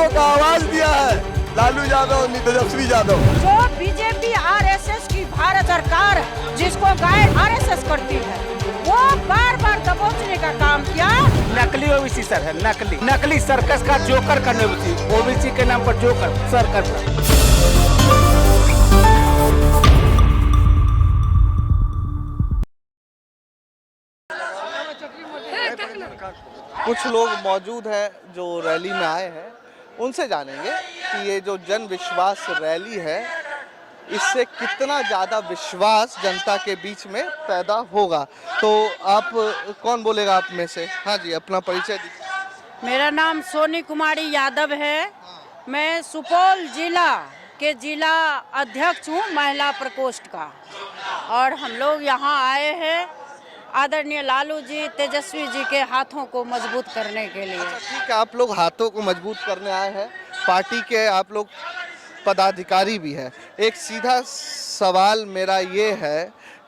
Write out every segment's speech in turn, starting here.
गरीबों का आवाज दिया है लालू यादव और तेजस्वी यादव। जो बीजेपी आरएसएस की भारत सरकार जिसको गाइड आरएसएस करती है, वो बार बार दबोचने का काम किया। नकली ओबीसी सर है, नकली सर्कस का जोकर करने ओबीसी के नाम पर जोकर सर्कस। कुछ लोग मौजूद हैं जो रैली में आए हैं, उनसे जानेंगे कि ये जो जन विश्वास रैली है इससे कितना ज़्यादा विश्वास जनता के बीच में पैदा होगा। तो आप कौन बोलेगा आप में से? हाँ जी, अपना परिचय दीजिए। मेरा नाम सोनी कुमारी यादव है। मैं सुपौल जिला के जिला अध्यक्ष हूँ महिला प्रकोष्ठ का, और हम लोग यहाँ आए हैं आदरणीय लालू जी तेजस्वी जी के हाथों को मजबूत करने के लिए। ठीक है, आप लोग हाथों को मजबूत करने आए हैं, पार्टी के आप लोग पदाधिकारी भी हैं। एक सीधा सवाल मेरा ये है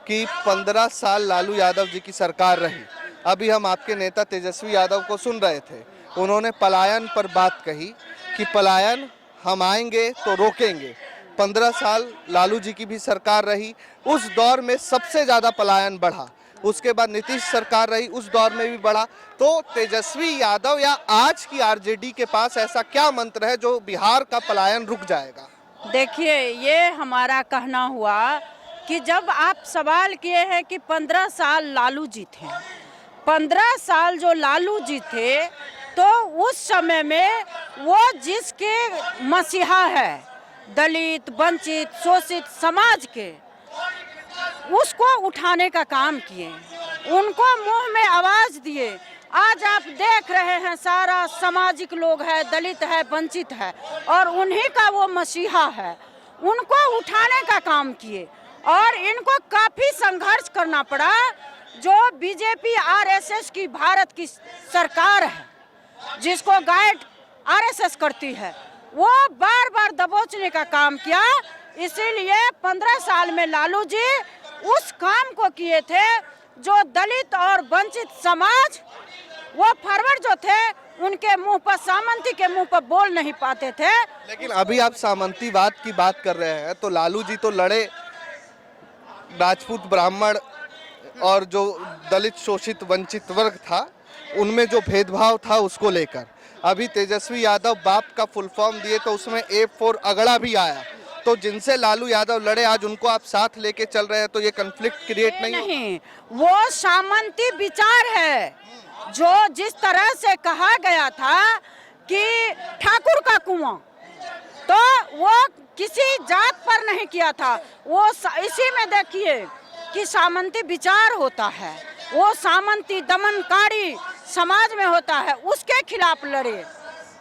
कि 15 साल लालू यादव जी की सरकार रही। अभी हम आपके नेता तेजस्वी यादव को सुन रहे थे, उन्होंने पलायन पर बात कही कि पलायन हम आएंगे तो रोकेंगे। 15 साल लालू जी की भी सरकार रही, उस दौर में सबसे ज़्यादा पलायन बढ़ा। उसके बाद नीतीश सरकार रही, उस दौर में भी बढ़ा। तो तेजस्वी यादव या आज की आरजेडी के पास ऐसा क्या मंत्र है जो बिहार का पलायन रुक जाएगा? देखिए, ये हमारा कहना हुआ कि जब आप सवाल किए हैं कि 15 साल लालू जी थे, 15 साल जो लालू जी थे तो उस समय में वो जिसके मसीहा है, दलित, वंचित, शोषित समाज के, उसको उठाने का काम किए, उनको मुंह में आवाज दिए। आज आप देख रहे हैं सारा सामाजिक लोग है, दलित है, वंचित है, और उन्हीं का वो मसीहा है, उनको उठाने का काम किए। और इनको काफी संघर्ष करना पड़ा। जो बीजेपी आरएसएस की भारत की सरकार है जिसको गाइड आरएसएस करती है, वो बार बार दबोचने का काम किया। इसीलिए 15 साल में लालू जी उस काम को किए थे जो दलित और वंचित समाज, वो फॉरवर्ड जो थे, उनके मुंह पर, सामंती के मुंह पर बोल नहीं पाते थे। लेकिन अभी आप सामंतीवाद की बात कर रहे हैं, तो लालू जी तो लड़े राजपूत, ब्राह्मण और जो दलित, शोषित, वंचित वर्ग था उनमें जो भेदभाव था उसको लेकर। अभी तेजस्वी यादव बाप का फुल फॉर्म दिए तो उसमें A4 अगड़ा भी आया। तो जिनसे लालू यादव लड़े आज उनको आप साथ लेके चल रहे हैं, तो ये कॉन्फ्लिक्ट क्रिएट नहीं? वो सामंती विचार है। जो जिस तरह से कहा गया था कि ठाकुर का कुआं, तो वो किसी जात पर नहीं किया था। वो इसी में देखिए कि सामंती विचार होता है, वो सामंती दमनकारी समाज में होता है, उसके खिलाफ लड़े।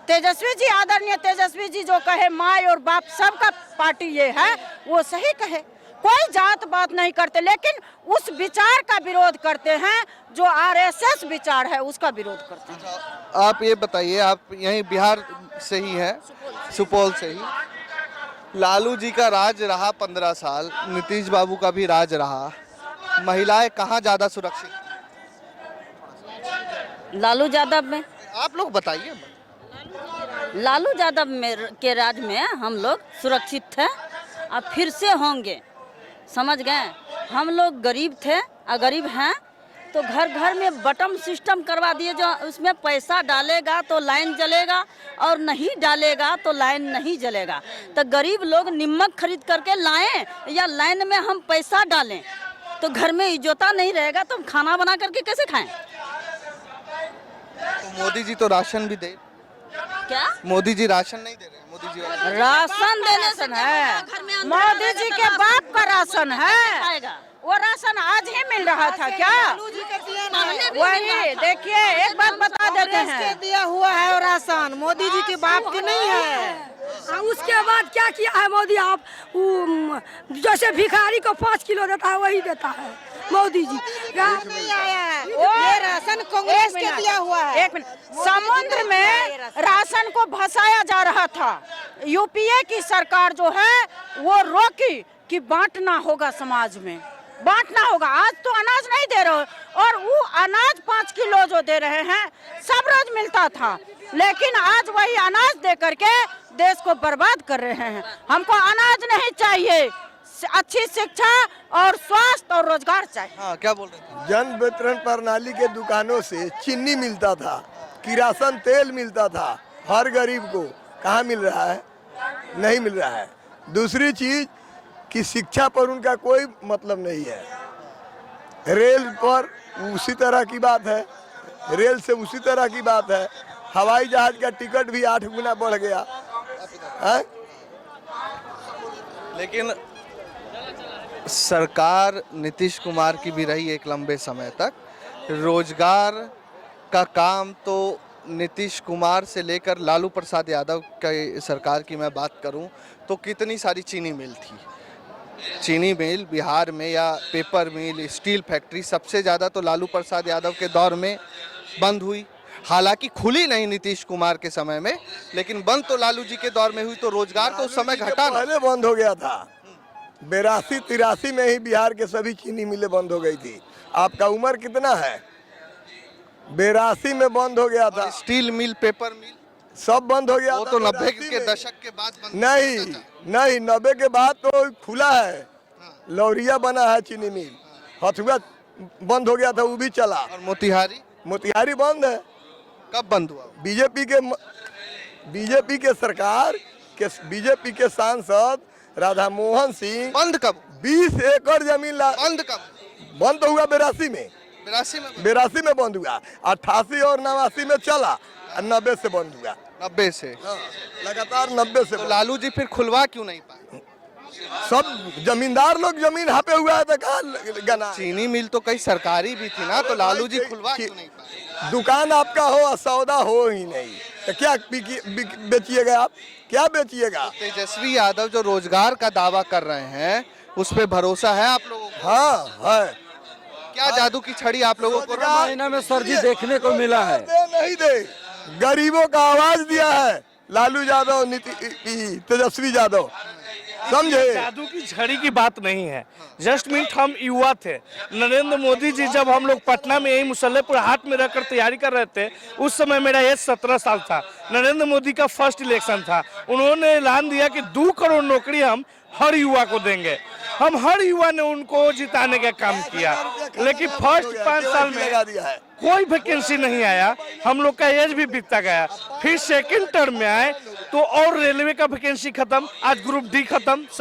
तेजस्वी जी, आदरणीय तेजस्वी जी जो कहे माँ और बाप सबका पार्टी ये है, वो सही कहे, कोई जात बात नहीं करते, लेकिन उस विचार का विरोध करते हैं जो आरएसएस विचार है, उसका विरोध करते हैं। आप ये बताइए, आप यहीं बिहार से ही हैं, सुपौल से ही। लालू जी का राज रहा 15 साल, नीतीश बाबू का भी राज रहा, महिलाएं कहाँ ज्यादा सुरक्षित? लालू यादव में। आप लोग बताइए। लालू यादव में के राज में हम लोग सुरक्षित थे, अब फिर से होंगे, समझ गए। हम लोग गरीब थे और गरीब हैं, तो घर घर में बटन सिस्टम करवा दिए, जो उसमें पैसा डालेगा तो लाइन जलेगा और नहीं डालेगा तो लाइन नहीं जलेगा। तो गरीब लोग नमक खरीद करके लाएं या लाइन में हम पैसा डालें, तो घर में इज्जत नहीं रहेगा तो हम खाना बना करके कैसे खाएं? तो मोदी जी तो राशन भी दे। क्या मोदी जी राशन नहीं दे रहे? मोदी जी राशन देने से है, मोदी जी के बाप का राशन है, वो राशन आज ही मिल रहा था क्या? वही देखिए, एक बात बता देते हैं, दिया हुआ है और राशन मोदी जी के बाप के नहीं है। उसके बाद क्या किया है मोदी? आप जैसे भिखारी को 5 किलो देता है वही देता है मोदी जी। नहीं आया है, ये राशन कांग्रेस के दिया हुआ है। एक मिनट, समुद्र में राशन को भसाया जा रहा था, यूपीए की सरकार जो है वो रोकी कि बांटना होगा, समाज में बांटना होगा। आज तो अनाज नहीं दे रहे, और वो अनाज 5 किलो जो दे रहे हैं सब रोज मिलता था, लेकिन आज वही अनाज दे करके देश को बर्बाद कर रहे हैं। हमको अनाज नहीं चाहिए, अच्छी शिक्षा और स्वास्थ्य और रोजगार चाहिए। हाँ, क्या बोल रहे थे? जन वितरण प्रणाली के दुकानों से चीनी मिलता था, किरासन तेल मिलता था हर गरीब को। कहाँ मिल रहा है? नहीं मिल रहा है। दूसरी चीज कि शिक्षा पर उनका कोई मतलब नहीं है। रेल पर उसी तरह की बात है, रेल से उसी तरह की बात है। हवाई जहाज का टिकट भी 8 गुना बढ़ गया है? लेकिन सरकार नीतीश कुमार की भी रही एक लंबे समय तक। रोजगार का काम तो नीतीश कुमार से लेकर लालू प्रसाद यादव की सरकार की मैं बात करूं तो कितनी सारी चीनी मिल थी। चीनी मिल बिहार में या पेपर मिल, स्टील फैक्ट्री सबसे ज़्यादा तो लालू प्रसाद यादव के दौर में बंद हुई। हालांकि खुली नहीं नीतीश कुमार के समय में, लेकिन बंद तो लालू जी के दौर में हुई। तो रोजगार तो उस समय घटा ना। पहले बंद हो गया था। 82-83 में ही बिहार के सभी चीनी मिलें बंद हो गई थी। आपका उम्र कितना है? 82 में बंद हो गया था। स्टील मिल, पेपर मिल सब बंद हो गया वो था। तो 90 82 के में। दशक के बाद बंद नहीं 90 के बाद तो खुला है। लौरिया बना है चीनी मिल। हथुआ बंद हो गया था, वो भी चला। और मोतिहारी बंद है। कब बंद हुआ? बीजेपी के सरकार के बीजेपी के सांसद राधा मोहन सिंह बंद कब? 20 एकड़ जमीन बंद कब? बंद तो हुआ 82 में। 82 में बंद हुआ। 88 और 89 में चला और 90 से बंद हुआ। 90 से लगातार 90 से। तो लालू जी फिर खुलवा क्यों नहीं पाए? सब जमींदार लोग जमीन हापे हुआ है तो कहाँ गना? चीनी मिल तो कई सरकारी भी थी ना, तो लालू जी खुलवा क्यों नहीं पाए? दुकान आपका हो और सौदा हो ही नहीं तो क्या बेचिएगा आप? क्या बेचिएगा? तेजस्वी यादव जो रोजगार का दावा कर रहे हैं उस पे भरोसा है आप लोगों को? हाँ है। क्या जादू की छड़ी आप लोगों को महीना में सर जी देखने को मिला है? नहीं दे, गरीबों का आवाज दिया है लालू यादव, तेजस्वी यादव, समझे? जादू की छड़ी की बात नहीं है। जस्ट मिनट हम युवा थे। नरेंद्र मोदी जी जब हम लोग पटना में यही मुसल्लेपुर हाट में रहकर तैयारी कर रहे थे, उस समय मेरा एज 17 साल था। नरेंद्र मोदी का फर्स्ट इलेक्शन था। उन्होंने ऐलान दिया कि 2 करोड़ नौकरी हम हर युवा को देंगे। हम हर युवा ने उनको जिताने का काम किया, लेकिन फर्स्ट 5 साल में कोई वैकेंसी नहीं आया। हम लोग का एज भी बीतता गया। फिर सेकंड टर्म में आए तो और रेलवे का वैकेंसी खत्म, आज ग्रुप डी खत्म।